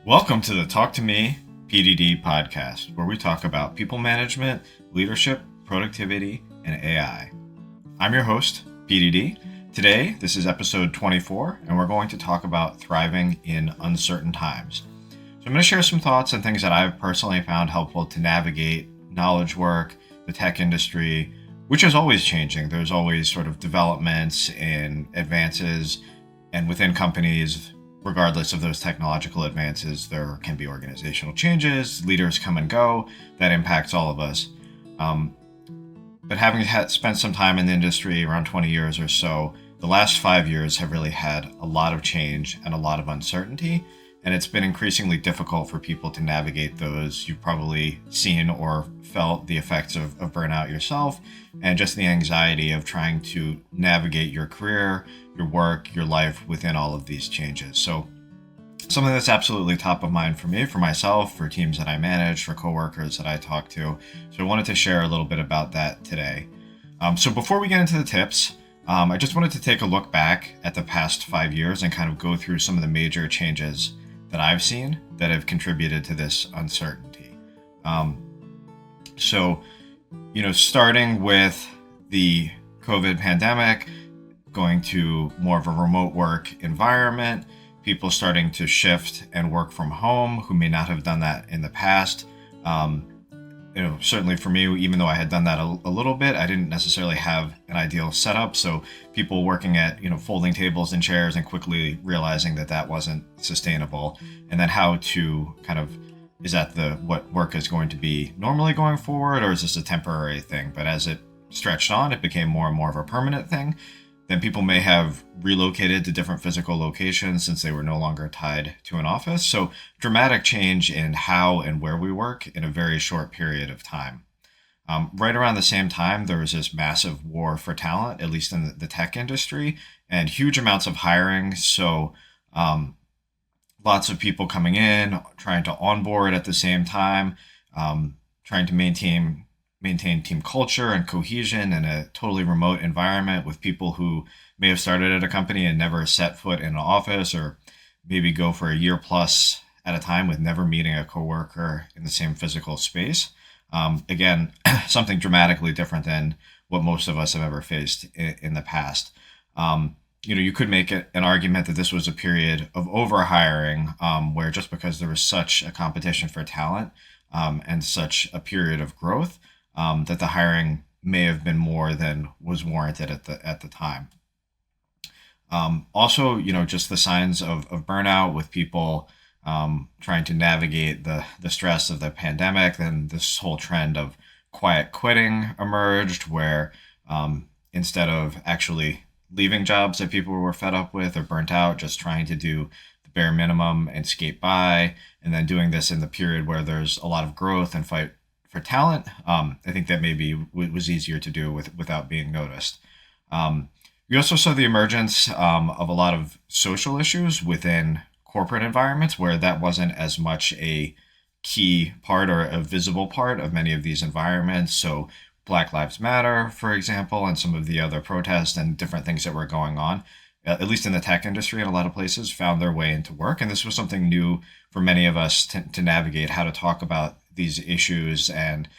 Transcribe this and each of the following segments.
Welcome to the Talk to Me Petey D podcast, where we talk about people management, leadership, productivity, and AI. I'm your host, Petey D. Today, this is episode 24, and we're going to talk about thriving in uncertain times. So I'm going to share some thoughts and things that I've personally found helpful to navigate knowledge work, the tech industry, which is always changing. There's always sort of developments and advances, and within companies, regardless of those technological advances, there can be organizational changes, leaders come and go, that impacts all of us. But having spent some time in the industry, around 20 years or so, the last 5 years have really had a lot of change and a lot of uncertainty, and it's been increasingly difficult for people to navigate those. You've probably seen or felt the effects of burnout yourself, and just the anxiety of trying to navigate your career, your work, your life within all of these changes. So something that's absolutely top of mind for me, for myself, for teams that I manage, for coworkers that I talk to. So I wanted to share a little bit about that today. So before we get into the tips, I just wanted to take a look back at the past 5 years and kind of go through some of the major changes that I've seen that have contributed to this uncertainty. Starting with the COVID pandemic, going to more of a remote work environment, people starting to shift and work from home who may not have done that in the past. Certainly for me, even though I had done that a little bit, I didn't necessarily have an ideal setup. So people working at, folding tables and chairs and quickly realizing that that wasn't sustainable. And then how to kind of, is that what work is going to be normally going forward, or is this a temporary thing? But as it stretched on, it became more and more of a permanent thing. Then people may have relocated to different physical locations since they were no longer tied to an office. So dramatic change in how and where we work in a very short period of time. Right around the same time, there was this massive war for talent, at least in the tech industry, and huge amounts of hiring. So lots of people coming in, trying to onboard at the same time, trying to maintain team culture and cohesion in a totally remote environment with people who may have started at a company and never set foot in an office, or maybe go for a year plus at a time with never meeting a coworker in the same physical space. Again, something dramatically different than what most of us have ever faced in the past. You could make an argument that this was a period of overhiring, where just because there was such a competition for talent and such a period of growth, that the hiring may have been more than was warranted at the time. Also, just the signs of burnout with people trying to navigate the stress of the pandemic. Then this whole trend of quiet quitting emerged, where instead of actually leaving jobs that people were fed up with or burnt out, just trying to do the bare minimum and skate by, and then doing this in the period where there's a lot of growth and fight for talent. I think that maybe was easier to do without being noticed. We also saw the emergence of a lot of social issues within corporate environments, where that wasn't as much a key part or a visible part of many of these environments. So Black Lives Matter, for example, and some of the other protests and different things that were going on, at least in the tech industry in a lot of places, found their way into work. And this was something new for many of us to navigate, how to talk about these issues, and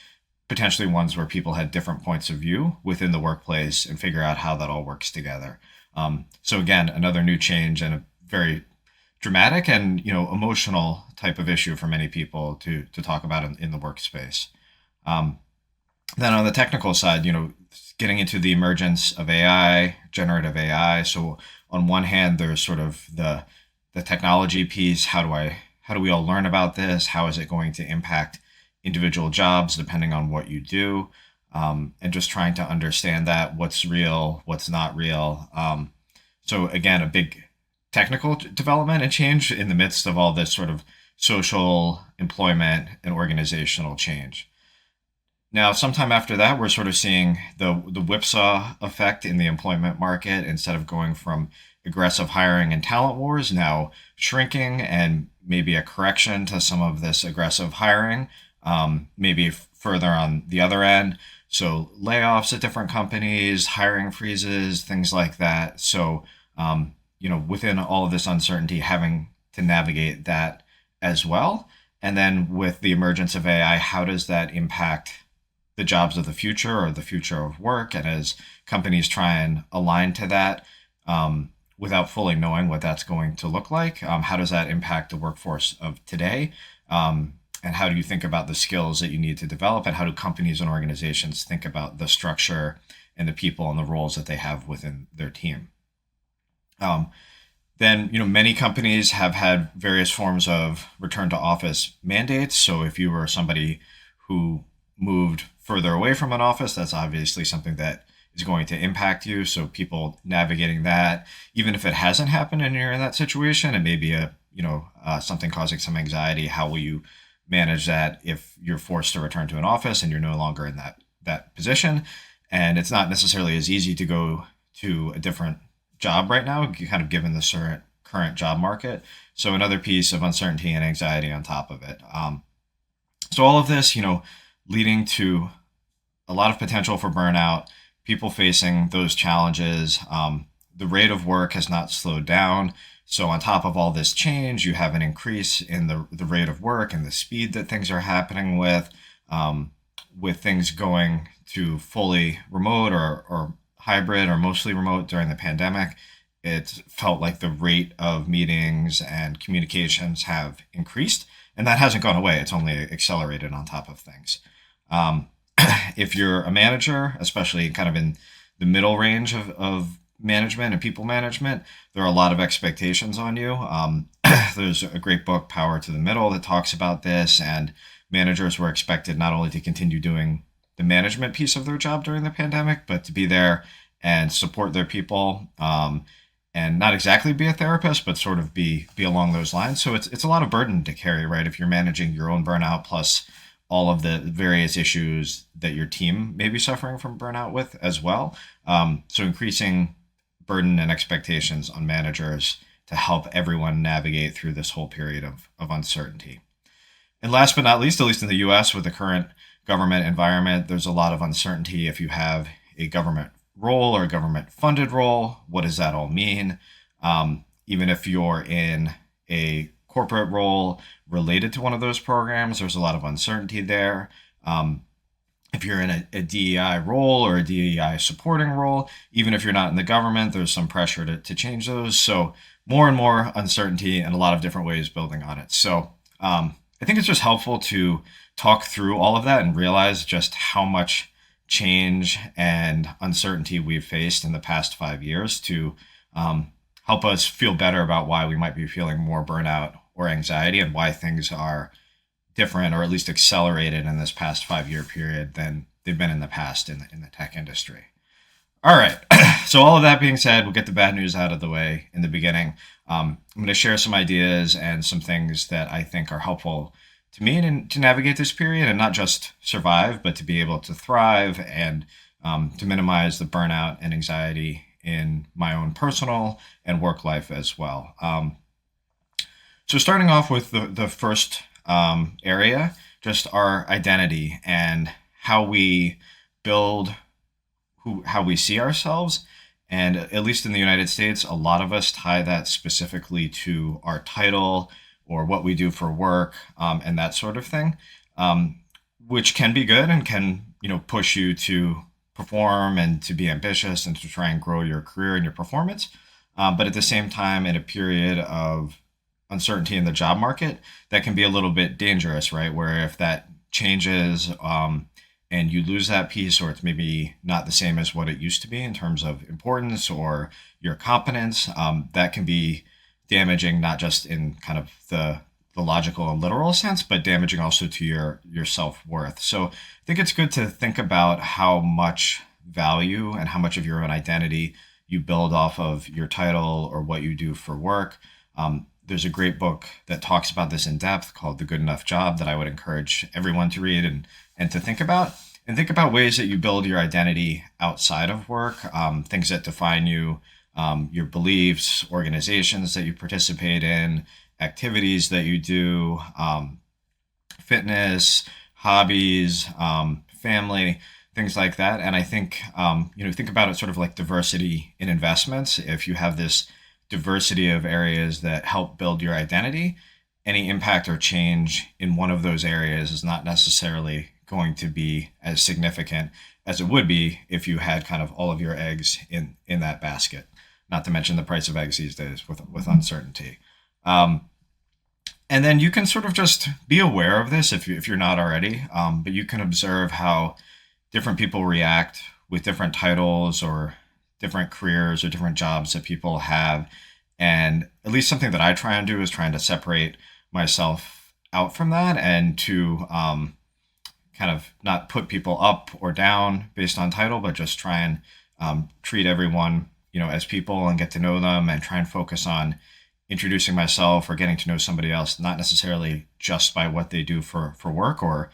potentially ones where people had different points of view within the workplace, and figure out how that all works together. So again, another new change and a very dramatic and emotional type of issue for many people to talk about in the workspace. Then on the technical side, getting into the emergence of AI, generative AI. So on one hand, there's sort of the technology piece. How do we all learn about this? How is it going to impact individual jobs depending on what you do? And just trying to understand that, what's real, what's not real. So again, a big technical development and change in the midst of all this sort of social, employment, and organizational change. Now, sometime after that, we're sort of seeing the whipsaw effect in the employment market. Instead of going from aggressive hiring and talent wars, now shrinking, and maybe a correction to some of this aggressive hiring, maybe further on the other end. So layoffs at different companies, hiring freezes, things like that. So, within all of this uncertainty, having to navigate that as well? And then with the emergence of AI, how does that impact the jobs of the future or the future of work? And as companies try and align to that without fully knowing what that's going to look like, how does that impact the workforce of today? And how do you think about the skills that you need to develop? And how do companies and organizations think about the structure and the people and the roles that they have within their team? Um, then, many companies have had various forms of return to office mandates. So if you were somebody who moved further away from an office, that's obviously something that is going to impact you. So people navigating that, even if it hasn't happened and you're in that situation, it may be something causing some anxiety. How will you manage that if you're forced to return to an office and you're no longer in that position? And it's not necessarily as easy to go to a different job right now, kind of given the current job market. So another piece of uncertainty and anxiety on top of it. So all of this, leading to a lot of potential for burnout, people facing those challenges. The rate of work has not slowed down. So on top of all this change, you have an increase in the rate of work and the speed that things are happening with things going to fully remote or hybrid or mostly remote during the pandemic. It felt like the rate of meetings and communications have increased, and that hasn't gone away. It's only accelerated on top of things. If you're a manager, especially kind of in the middle range of management and people management, there are a lot of expectations on you. There's a great book, Power to the Middle, that talks about this, and managers were expected not only to continue doing the management piece of their job during the pandemic, but to be there and support their people, and not exactly be a therapist, but sort of be along those lines. So it's a lot of burden to carry, right? If you're managing your own burnout plus all of the various issues that your team may be suffering from burnout with as well. So increasing burden and expectations on managers to help everyone navigate through this whole period of uncertainty. And last but not least, at least in the US, with the current government environment, there's a lot of uncertainty. If you have a government role or a government funded role, what does that all mean? Even if you're in a corporate role related to one of those programs, there's a lot of uncertainty there. If you're in a DEI role or a DEI supporting role, even if you're not in the government, there's some pressure to change those. So more and more uncertainty and a lot of different ways building on it. So I think it's just helpful to talk through all of that and realize just how much change and uncertainty we've faced in the past 5 years to help us feel better about why we might be feeling more burnout or anxiety and why things are different or at least accelerated in this past 5 year period than they've been in the past in the tech industry. All right. So all of that being said, we'll get the bad news out of the way in the beginning. I'm going to share some ideas and some things that I think are helpful to me and to navigate this period and not just survive, but to be able to thrive and to minimize the burnout and anxiety in my own personal and work life as well. So starting off with the first area, just our identity and how we build how we see ourselves. And at least in the United States, a lot of us tie that specifically to our title or what we do for work, and that sort of thing, which can be good and can, push you to perform and to be ambitious and to try and grow your career and your performance. But at the same time, in a period of uncertainty in the job market, that can be a little bit dangerous, right? Where if that changes, and you lose that piece, or it's maybe not the same as what it used to be in terms of importance or your competence, that can be damaging, not just in kind of the logical and literal sense, but damaging also to your self-worth. So I think it's good to think about how much value and how much of your own identity you build off of your title or what you do for work. There's a great book that talks about this in depth called The Good Enough Job that I would encourage everyone to read and to think about. And think about ways that you build your identity outside of work, things that define you, your beliefs, organizations that you participate in, activities that you do, fitness, hobbies, family, things like that. And I think, think about it sort of like diversity in investments. If you have this diversity of areas that help build your identity, any impact or change in one of those areas is not necessarily going to be as significant as it would be if you had kind of all of your eggs in that basket. Not to mention the price of eggs these days with uncertainty. Um, and then you can sort of just be aware of this if you're not already, but you can observe how different people react with different titles or different careers or different jobs that people have. And at least something that I try and do is trying to separate myself out from that and to kind of not put people up or down based on title, but just try and treat everyone, as people and get to know them and try and focus on introducing myself or getting to know somebody else, not necessarily just by what they do for work or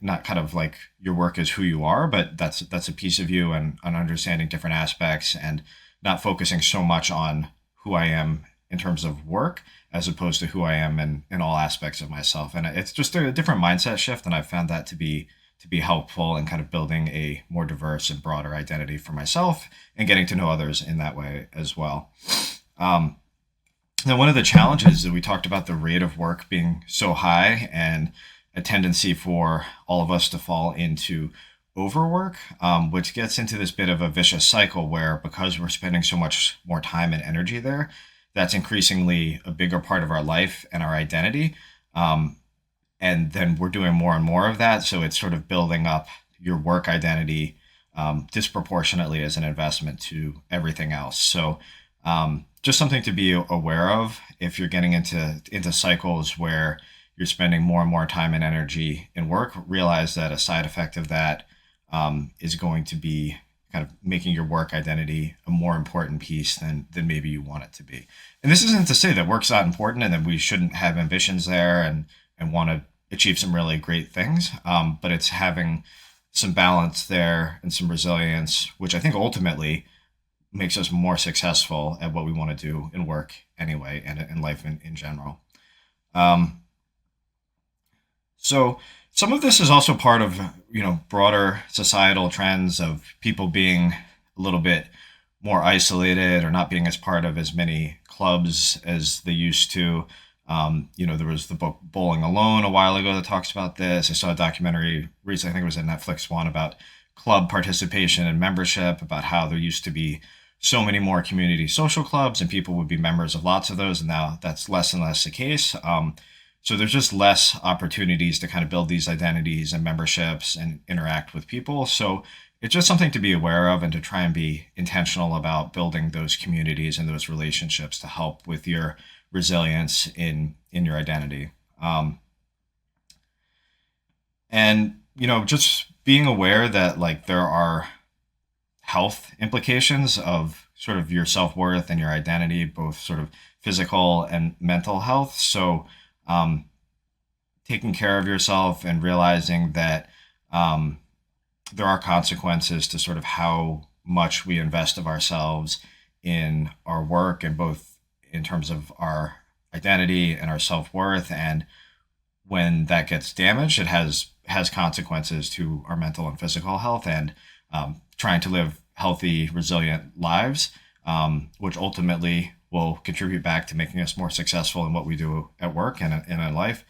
not kind of like your work is who you are, but that's a piece of you and on understanding different aspects and not focusing so much on who I am in terms of work as opposed to who I am in all aspects of myself. And it's just a different mindset shift. And I found that to be helpful in kind of building a more diverse and broader identity for myself and getting to know others in that way as well. Um, Now, one of the challenges that we talked about the rate of work being so high and a tendency for all of us to fall into overwork, which gets into this bit of a vicious cycle where because we're spending so much more time and energy there, that's increasingly a bigger part of our life and our identity. Um, and then we're doing more and more of that. So it's sort of building up your work identity disproportionately as an investment to everything else. So just something to be aware of if you're getting into cycles where you're spending more and more time and energy in work. Realize that a side effect of that is going to be kind of making your work identity a more important piece than maybe you want it to be. And this isn't to say that work's not important and that we shouldn't have ambitions there and want to achieve some really great things. But it's having some balance there and some resilience, which I think ultimately makes us more successful at what we want to do in work anyway and in life in general. Um, so some of this is also part of broader societal trends of people being a little bit more isolated or not being as part of as many clubs as they used to. There was the book Bowling Alone a while ago that talks about this. I saw a documentary recently, I think it was a Netflix one, about club participation and membership, about how there used to be so many more community social clubs and people would be members of lots of those. And now that's less and less the case. So there's just less opportunities to kind of build these identities and memberships and interact with people. So it's just something to be aware of and to try and be intentional about building those communities and those relationships to help with your resilience in your identity. And just being aware that like there are health implications of sort of your self-worth and your identity, both sort of physical and mental health. So taking care of yourself and realizing that there are consequences to sort of how much we invest of ourselves in our work, and both in terms of our identity and our self-worth. And when that gets damaged, it has consequences to our mental and physical health, and trying to live healthy, resilient lives, which ultimately will contribute back to making us more successful in what we do at work and in life.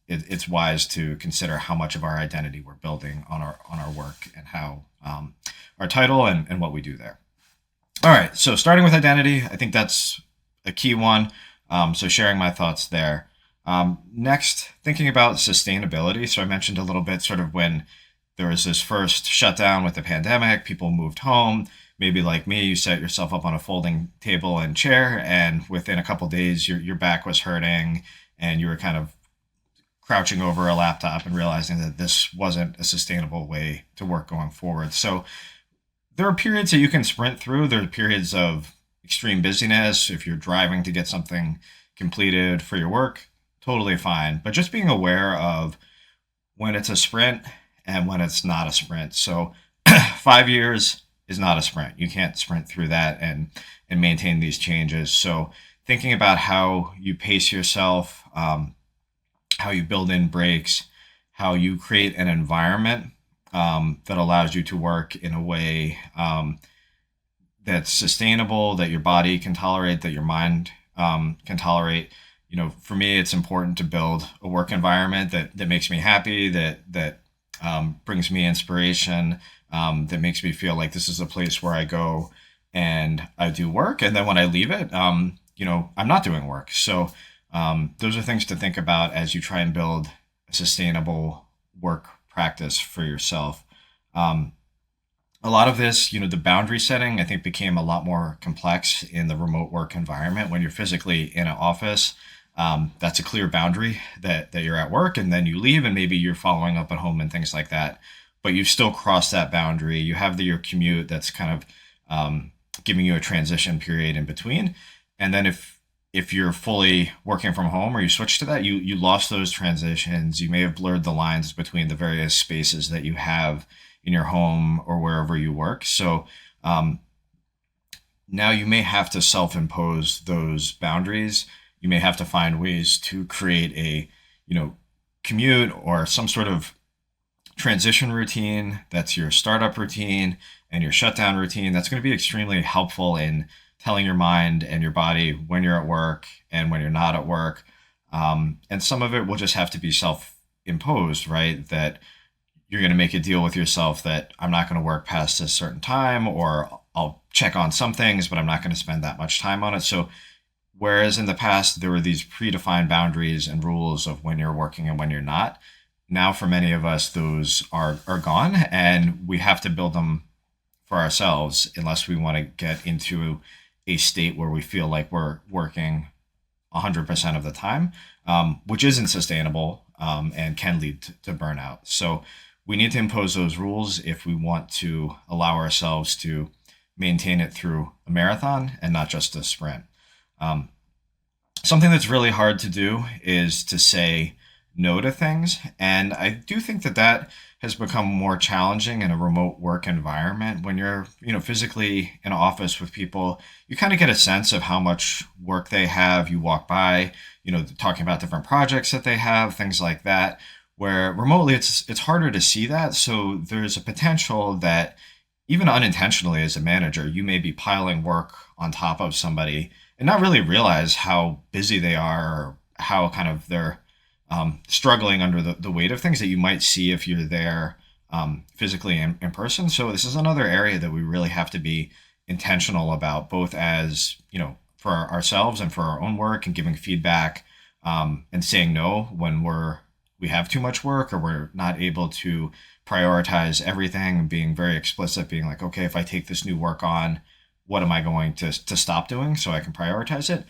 It's wise to consider how much of our identity we're building on our work and how our title and what we do there. All right, so starting with identity, I think that's a key one. So sharing my thoughts there. Next, thinking about sustainability. So I mentioned a little bit sort of when there was this first shutdown with the pandemic, people moved home. Maybe like me, you set yourself up on a folding table and chair, and within a couple days, your back was hurting, and you were kind of crouching over a laptop and realizing that this wasn't a sustainable way to work going forward. So there are periods that you can sprint through. There are periods of extreme busyness. If you're driving to get something completed for your work, totally fine. But just being aware of when it's a sprint and when it's not a sprint. So 5 years is not a sprint. You can't sprint through that and maintain these changes. So thinking about how you pace yourself, how you build in breaks, how you create an environment that allows you to work in a way that's sustainable, that your body can tolerate, that your mind can tolerate. For me, it's important to build a work environment that makes me happy, that brings me inspiration, that makes me feel like this is a place where I go and I do work. And then when I leave it, I'm not doing work. So those are things to think about as you try and build a sustainable work practice for yourself. Um, a lot of this, the boundary setting, I think became a lot more complex in the remote work environment. When you're physically in an office, that's a clear boundary that you're at work, and then you leave and maybe you're following up at home and things like that. But you've still crossed that boundary. You have your commute that's kind of giving you a transition period in between. And then if you're fully working from home or you switch to that, you lost those transitions. You may have blurred the lines between the various spaces that you have in your home or wherever you work. So now you may have to self-impose those boundaries. You may have to find ways to create a, commute or some sort of transition routine. That's your startup routine and your shutdown routine. That's going to be extremely helpful in telling your mind and your body when you're at work and when you're not at work. And some of it will just have to be self-imposed, right? That you're going to make a deal with yourself that I'm not going to work past a certain time, or I'll check on some things, but I'm not going to spend that much time on it. So whereas in the past, there were these predefined boundaries and rules of when you're working and when you're not, now for many of us, those are gone, and we have to build them for ourselves unless we want to get into a state where we feel like we're working 100% of the time, which isn't sustainable and can lead to burnout. So we need to impose those rules if we want to allow ourselves to maintain it through a marathon and not just a sprint. Um, Something that's really hard to do is to say no to things. And I do think that has become more challenging in a remote work environment. When you're, physically in an office with people, you kind of get a sense of how much work they have. You walk by, talking about different projects that they have, things like that. Where remotely it's harder to see that. So there's a potential that even unintentionally as a manager, you may be piling work on top of somebody and not really realize how busy they are or how kind of they're struggling under the weight of things that you might see if you're there physically in person. So this is another area that we really have to be intentional about, both as, for ourselves and for our own work, and giving feedback and saying no when we have too much work or we're not able to prioritize everything, being very explicit, being like, okay, if I take this new work on, what am I going to stop doing so I can prioritize it?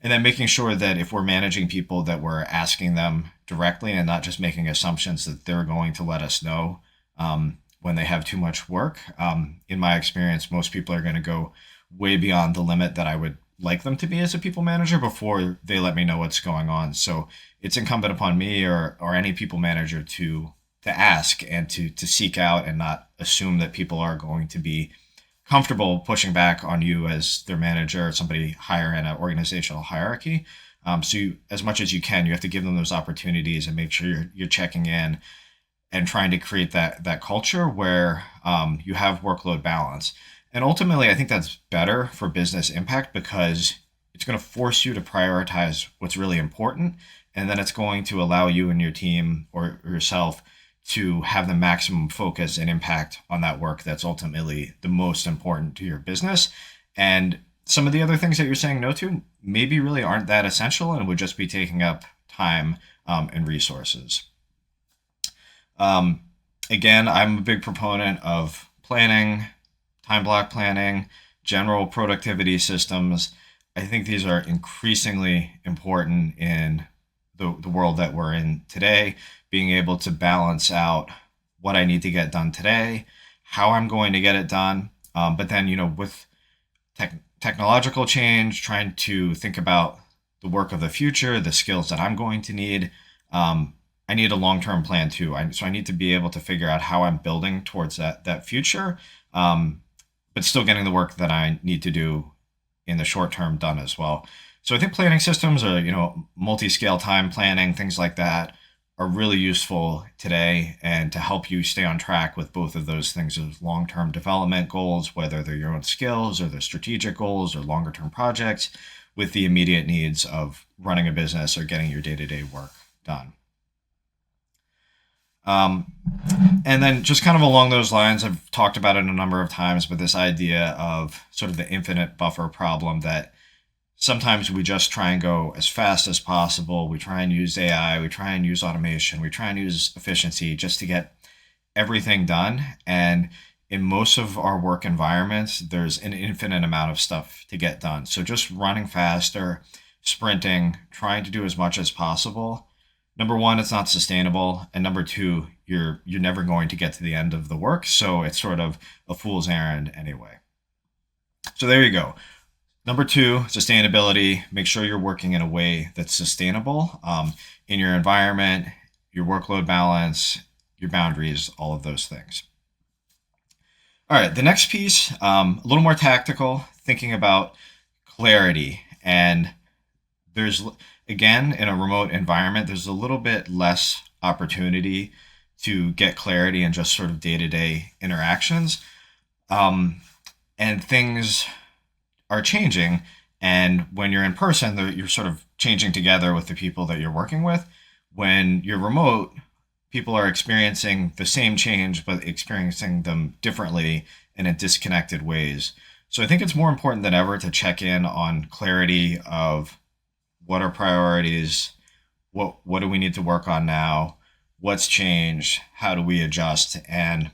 And then making sure that if we're managing people, that we're asking them directly and not just making assumptions that they're going to let us know when they have too much work. In my experience, most people are going to go way beyond the limit that I would like them to be as a people manager before they let me know what's going on. So it's incumbent upon me or any people manager to ask and to seek out and not assume that people are going to be comfortable pushing back on you as their manager or somebody higher in an organizational hierarchy. So as much as you can, you have to give them those opportunities and make sure you're checking in and trying to create that culture where you have workload balance. And ultimately, I think that's better for business impact because it's going to force you to prioritize what's really important. And then it's going to allow you and your team or yourself to have the maximum focus and impact on that work that's ultimately the most important to your business. And some of the other things that you're saying no to maybe really aren't that essential and would just be taking up time and resources. Again, I'm a big proponent of planning, time block planning, general productivity systems. I think these are increasingly important in the world that we're in today, being able to balance out what I need to get done today, how I'm going to get it done. But then, with technological change, trying to think about the work of the future, the skills that I'm going to need. I need a long-term plan too. So I need to be able to figure out how I'm building towards that future, but still getting the work that I need to do in the short term done as well. So I think planning systems or, multi-scale time planning, things like that are really useful today and to help you stay on track with both of those things of long-term development goals, whether they're your own skills or the strategic goals or longer-term projects, with the immediate needs of running a business or getting your day-to-day work done. Um, and then just kind of along those lines, I've talked about it a number of times, but this idea of sort of the infinite buffer problem, that sometimes we just try and go as fast as possible. We try and use AI, we try and use automation, we try and use efficiency just to get everything done. And in most of our work environments, there's an infinite amount of stuff to get done. So just running faster, sprinting, trying to do as much as possible. Number one, it's not sustainable, and number two, you're never going to get to the end of the work. So it's sort of a fool's errand anyway. So there you go. Number two, sustainability. Make sure you're working in a way that's sustainable in your environment, your workload balance, your boundaries, all of those things. All right, the next piece, a little more tactical, thinking about clarity. And there's, again, in a remote environment, there's a little bit less opportunity to get clarity in just sort of day-to-day interactions. And things are changing. And when you're in person, you're sort of changing together with the people that you're working with. When you're remote, people are experiencing the same change, but experiencing them differently and in disconnected ways. So I think it's more important than ever to check in on clarity of what are priorities, what do we need to work on now, what's changed, how do we adjust, and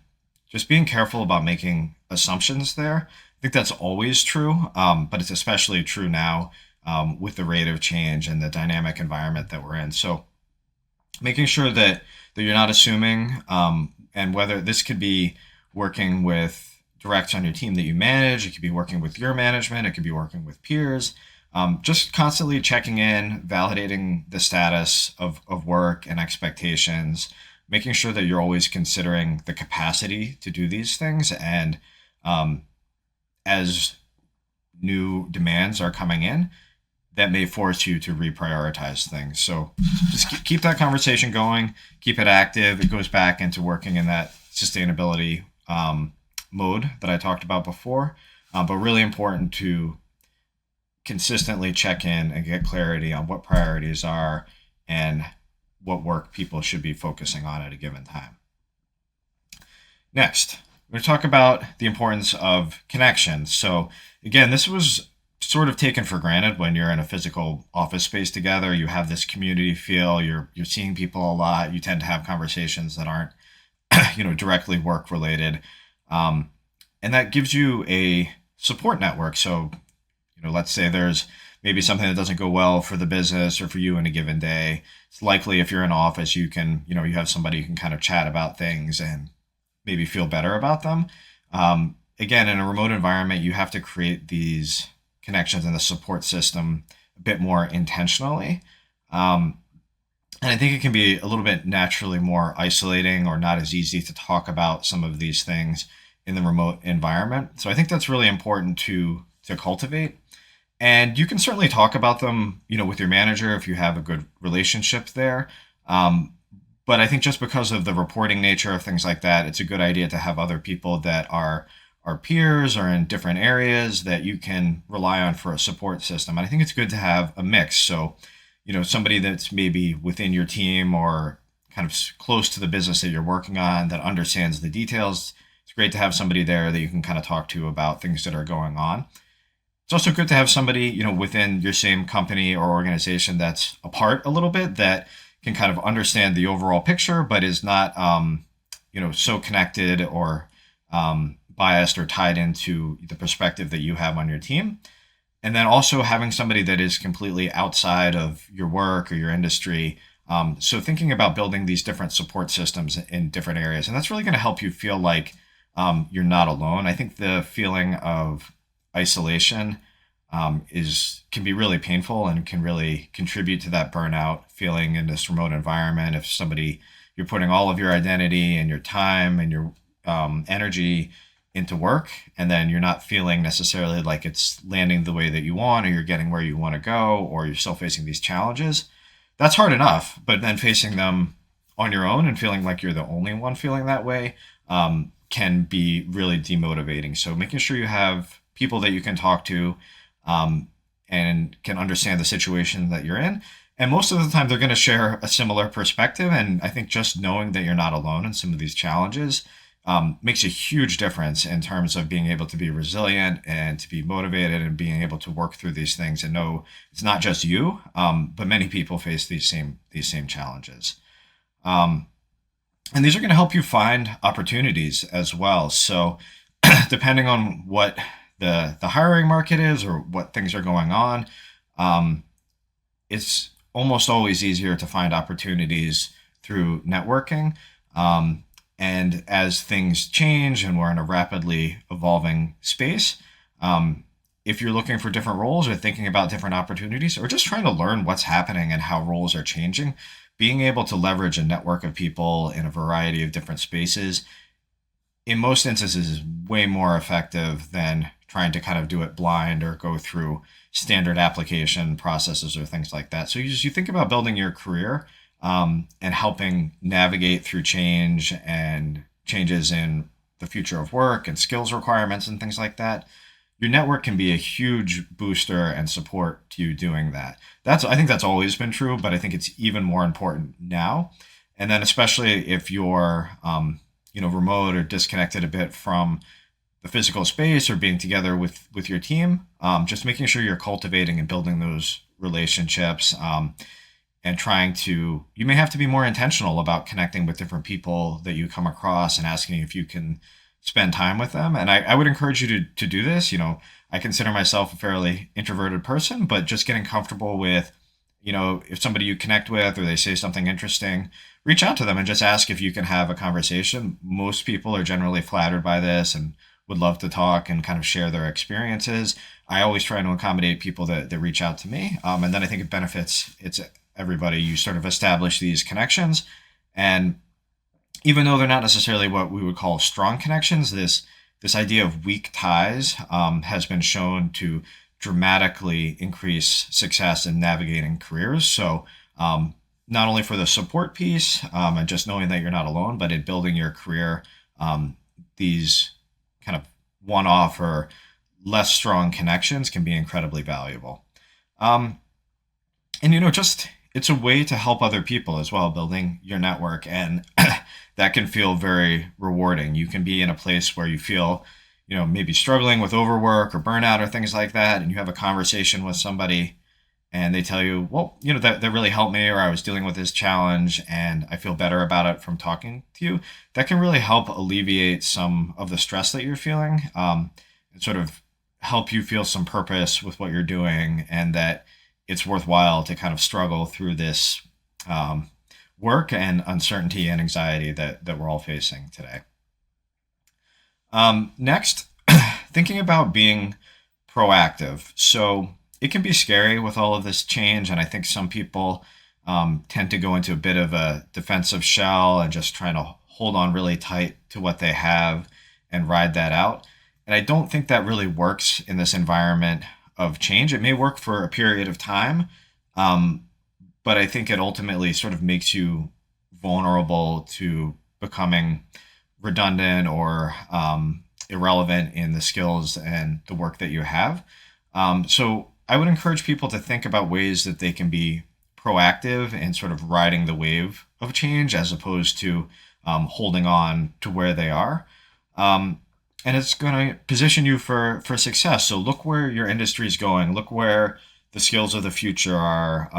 just being careful about making assumptions there. I think that's always true, but it's especially true now with the rate of change and the dynamic environment that we're in. So making sure that you're not assuming, and whether this could be working with directs on your team that you manage, it could be working with your management, it could be working with peers, just constantly checking in, validating the status of work and expectations, making sure that you're always considering the capacity to do these things. And as new demands are coming in, that may force you to reprioritize things. So just keep that conversation going, keep it active. It goes back into working in that sustainability mode that I talked about before, but really important to consistently check in and get clarity on what priorities are and what work people should be focusing on at a given time. Next, we're going to talk about the importance of connection. So again, this was sort of taken for granted when you're in a physical office space together. You have this community feel, you're seeing people a lot, you tend to have conversations that aren't directly work related. And that gives you a support network. So, let's say there's maybe something that doesn't go well for the business or for you in a given day. It's likely if you're in office, you can, you have somebody you can kind of chat about things and maybe feel better about them. Again, in a remote environment, you have to create these connections in the support system a bit more intentionally. And I think it can be a little bit naturally more isolating or not as easy to talk about some of these things in the remote environment. So I think that's really important to cultivate. And you can certainly talk about them, with your manager if you have a good relationship there. But I think just because of the reporting nature of things like that, it's a good idea to have other people that are peers or in different areas that you can rely on for a support system. And I think it's good to have a mix. So, somebody that's maybe within your team or kind of close to the business that you're working on that understands the details. It's great to have somebody there that you can kind of talk to about things that are going on. It's also good to have somebody, within your same company or organization that's apart a little bit that can kind of understand the overall picture, but is not, so connected or biased or tied into the perspective that you have on your team. And then also having somebody that is completely outside of your work or your industry. So thinking about building these different support systems in different areas, and that's really going to help you feel like you're not alone. I think the feeling of isolation can be really painful and can really contribute to that burnout feeling in this remote environment. If you're putting all of your identity and your time and your energy into work, and then you're not feeling necessarily like it's landing the way that you want, or you're getting where you want to go, or you're still facing these challenges, that's hard enough. But then facing them on your own and feeling like you're the only one feeling that way can be really demotivating. So making sure you have people that you can talk to and can understand the situation that you're in. And most of the time, they're going to share a similar perspective. And I think just knowing that you're not alone in some of these challenges makes a huge difference in terms of being able to be resilient and to be motivated and being able to work through these things and know it's not just you, but many people face these same challenges. Um, and these are going to help you find opportunities as well. So, depending on what the hiring market is or what things are going on, um, it's almost always easier to find opportunities through networking. And as things change and we're in a rapidly evolving space, if you're looking for different roles or thinking about different opportunities or just trying to learn what's happening and how roles are changing, being able to leverage a network of people in a variety of different spaces in most instances is way more effective than trying to kind of do it blind or go through standard application processes or things like that. So you think about building your career and helping navigate through change and changes in the future of work and skills requirements and things like that. Your network can be a huge booster and support to you doing that. I think that's always been true, but I think it's even more important now. And then especially if you're remote or disconnected a bit from the physical space or being together with your team, just making sure you're cultivating and building those relationships, and you may have to be more intentional about connecting with different people that you come across and asking if you can spend time with them. And I would encourage you to do this. I consider myself a fairly introverted person, but just getting comfortable with, if somebody you connect with or they say something interesting, reach out to them and just ask if you can have a conversation. Most people are generally flattered by this and would love to talk and kind of share their experiences. I always try to accommodate people that reach out to me. And then I think it's everybody. You sort of establish these connections. And even though they're not necessarily what we would call strong connections, this idea of weak ties has been shown to dramatically increase success in navigating careers. So not only for the support piece and just knowing that you're not alone, but in building your career, these kind of one-off or less strong connections can be incredibly valuable. And just it's a way to help other people as well, building your network, and that can feel very rewarding. You can be in a place where you feel, maybe struggling with overwork or burnout or things like that, and you have a conversation with somebody and they tell you, well, that really helped me, or I was dealing with this challenge and I feel better about it from talking to you. That can really help alleviate some of the stress that you're feeling, and sort of help you feel some purpose with what you're doing, and that it's worthwhile to kind of struggle through this work and uncertainty and anxiety that we're all facing today. Next, thinking about being proactive. So it can be scary with all of this change, and I think some people tend to go into a bit of a defensive shell and just trying to hold on really tight to what they have and ride that out. And I don't think that really works in this environment of change. It may work for a period of time, but I think it ultimately sort of makes you vulnerable to becoming redundant or irrelevant in the skills and the work that you have. So I would encourage people to think about ways that they can be proactive and sort of riding the wave of change as opposed to holding on to where they are. And it's going to position you for success. So look where your industry is going. Look where the skills of the future are.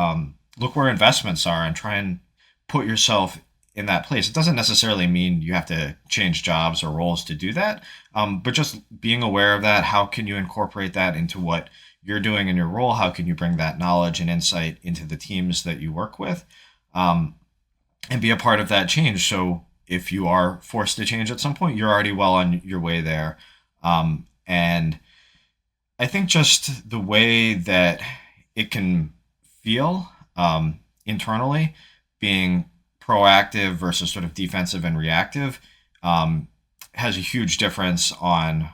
Look where investments are, and try and put yourself in that place. It doesn't necessarily mean you have to change jobs or roles to do that, but just being aware of that. How can you incorporate that into what you're doing in your role? How can you bring that knowledge and insight into the teams that you work with, and be a part of that change? So if you are forced to change at some point, you're already well on your way there. And I think just the way that it can feel internally, being proactive versus sort of defensive and reactive, has a huge difference on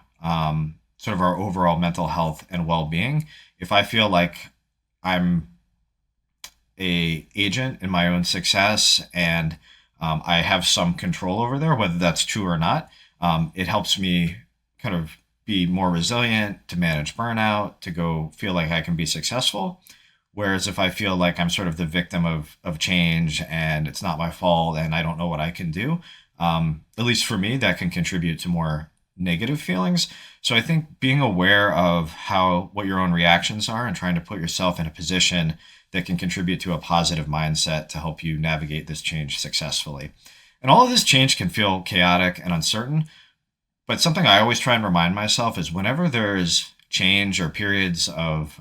sort of our overall mental health and well-being. If I feel like I'm a agent in my own success and I have some control over there, whether that's true or not, it helps me kind of be more resilient, to manage burnout, to go feel like I can be successful. Whereas if I feel like I'm sort of the victim of change and it's not my fault and I don't know what I can do, at least for me, that can contribute to more negative feelings. So I think being aware of what your own reactions are and trying to put yourself in a position that can contribute to a positive mindset to help you navigate this change successfully. And all of this change can feel chaotic and uncertain, but something I always try and remind myself is whenever there's change or periods of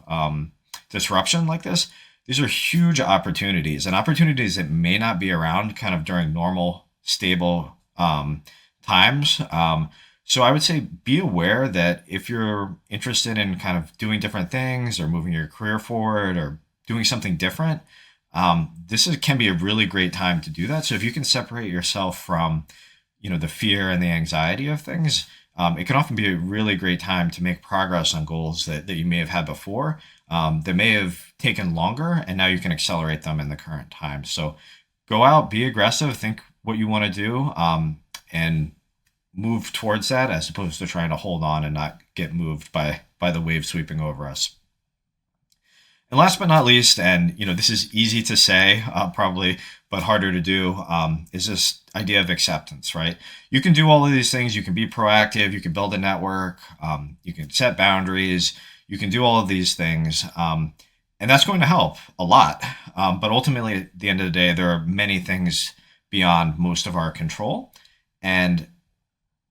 disruption like this, these are huge opportunities and opportunities that may not be around kind of during normal, stable times. So I would say be aware that if you're interested in kind of doing different things or moving your career forward or doing something different, can be a really great time to do that. So if you can separate yourself from, the fear and the anxiety of things, it can often be a really great time to make progress on goals that you may have had before, that may have taken longer, and now you can accelerate them in the current time. So go out, be aggressive, think what you want to do, and move towards that as opposed to trying to hold on and not get moved by the wave sweeping over us. And last but not least, and this is easy to say, probably, but harder to do, is this idea of acceptance, right? You can do all of these things. You can be proactive. You can build a network. You can set boundaries. You can do all of these things. And that's going to help a lot. But ultimately, at the end of the day, there are many things beyond most of our control. And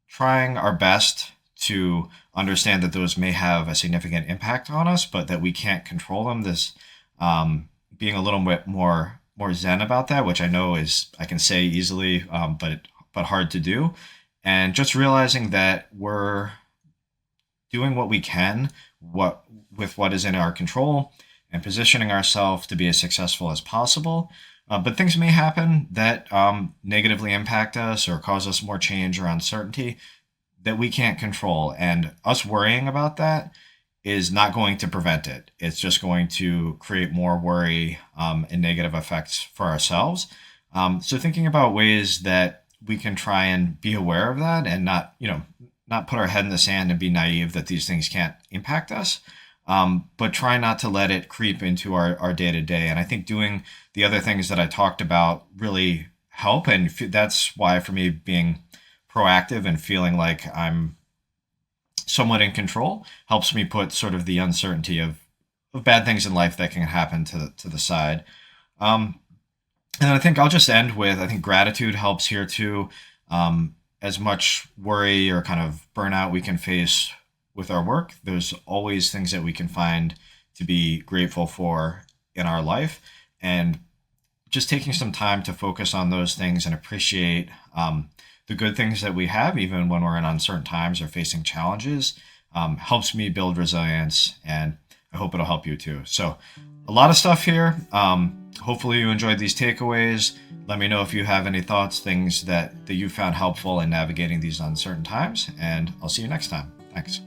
trying our best to understand that those may have a significant impact on us, but that we can't control them. This being a little bit more zen about that, which I know I can say easily, but hard to do. And just realizing that we're doing what we can, with what is in our control, and positioning ourselves to be as successful as possible. But things may happen that negatively impact us or cause us more change or uncertainty that we can't control. And us worrying about that is not going to prevent it. It's just going to create more worry and negative effects for ourselves. So thinking about ways that we can try and be aware of that and not put our head in the sand and be naive that these things can't impact us, but try not to let it creep into our day-to-day. And I think doing the other things that I talked about really help. And that's why, for me, being proactive and feeling like I'm somewhat in control helps me put sort of the uncertainty of bad things in life that can happen to the side. And I think I'll just end with, I think gratitude helps here too. As much worry or kind of burnout we can face with our work, there's always things that we can find to be grateful for in our life. And just taking some time to focus on those things and appreciate the good things that we have, even when we're in uncertain times or facing challenges, helps me build resilience, and I hope it'll help you too. So a lot of stuff here. Hopefully you enjoyed these takeaways. Let me know if you have any thoughts, things that you found helpful in navigating these uncertain times, and I'll see you next time. Thanks.